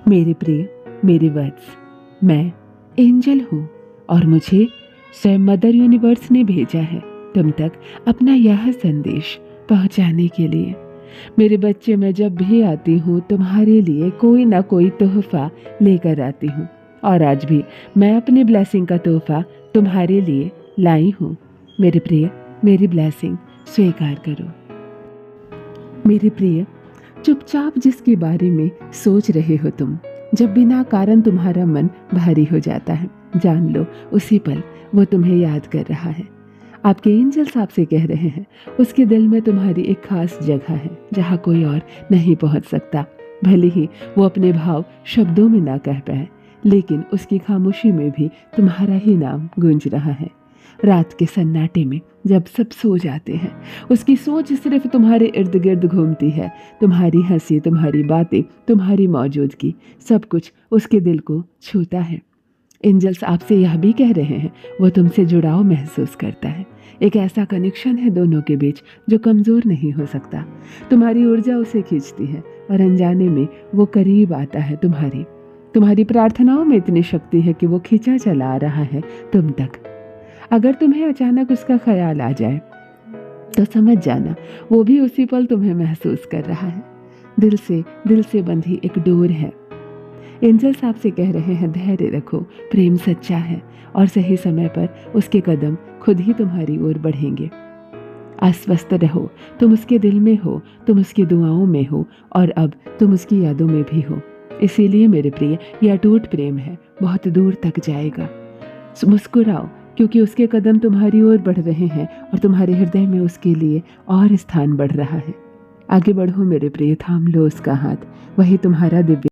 मेरे प्रिय, मेरे वत्स, मैं एंजल हूँ और मुझे स्वयं मदर यूनिवर्स ने भेजा है तुम तक अपना यह संदेश पहुँचाने के लिए। मेरे बच्चे, मैं जब भी आती हूँ तुम्हारे लिए कोई ना कोई तोहफा लेकर आती हूँ और आज भी मैं अपनी ब्लेसिंग का तोहफा तुम्हारे लिए लाई हूँ। मेरे प्रिय, मेरी ब्लेसिंग स्वीकार करो। मेरे प्रिय, चुपचाप जिसके बारे में सोच रहे हो तुम, जब बिना कारण तुम्हारा मन भारी हो जाता है, जान लो उसी पल वो तुम्हें याद कर रहा है। आपके एंजल्स आपसे कह रहे हैं उसके दिल में तुम्हारी एक खास जगह है जहाँ कोई और नहीं पहुँच सकता। भले ही वो अपने भाव शब्दों में ना कह पाए, लेकिन उसकी खामोशी में भी तुम्हारा ही नाम गूंज रहा है। रात के सन्नाटे में जब सब सो जाते हैं, उसकी सोच सिर्फ तुम्हारे इर्द गिर्द घूमती है। तुम्हारी हंसी, तुम्हारी बातें, तुम्हारी मौजूदगी, सब कुछ उसके दिल को छूता है। एंजल्स आपसे यह भी कह रहे हैं वो तुमसे जुड़ाव महसूस करता है। एक ऐसा कनेक्शन है दोनों के बीच जो कमज़ोर नहीं हो सकता। तुम्हारी ऊर्जा उसे खींचती है और अनजाने में वो करीब आता है। तुम्हारी प्रार्थनाओं में इतनी शक्ति है कि वो खींचा चला आ रहा है तुम तक। अगर तुम्हें अचानक उसका ख्याल आ जाए तो समझ जाना वो भी उसी पल तुम्हें महसूस कर रहा है। दिल से बंधी एक डोर है। एंजल्स आपसे कह रहे हैं धैर्य रखो, प्रेम सच्चा है और सही समय पर उसके कदम खुद ही तुम्हारी ओर बढ़ेंगे। आश्वस्त रहो, तुम उसके दिल में हो, तुम उसकी दुआओं में हो और अब तुम उसकी यादों में भी हो। इसीलिए मेरे प्रिय, यह अटूट प्रेम है, बहुत दूर तक जाएगा। मुस्कुराओ क्योंकि उसके कदम तुम्हारी ओर बढ़ रहे हैं और तुम्हारे हृदय में उसके लिए और स्थान बढ़ रहा है। आगे बढ़ो मेरे प्रिय, थाम लो उसका हाथ, वही तुम्हारा दिव्य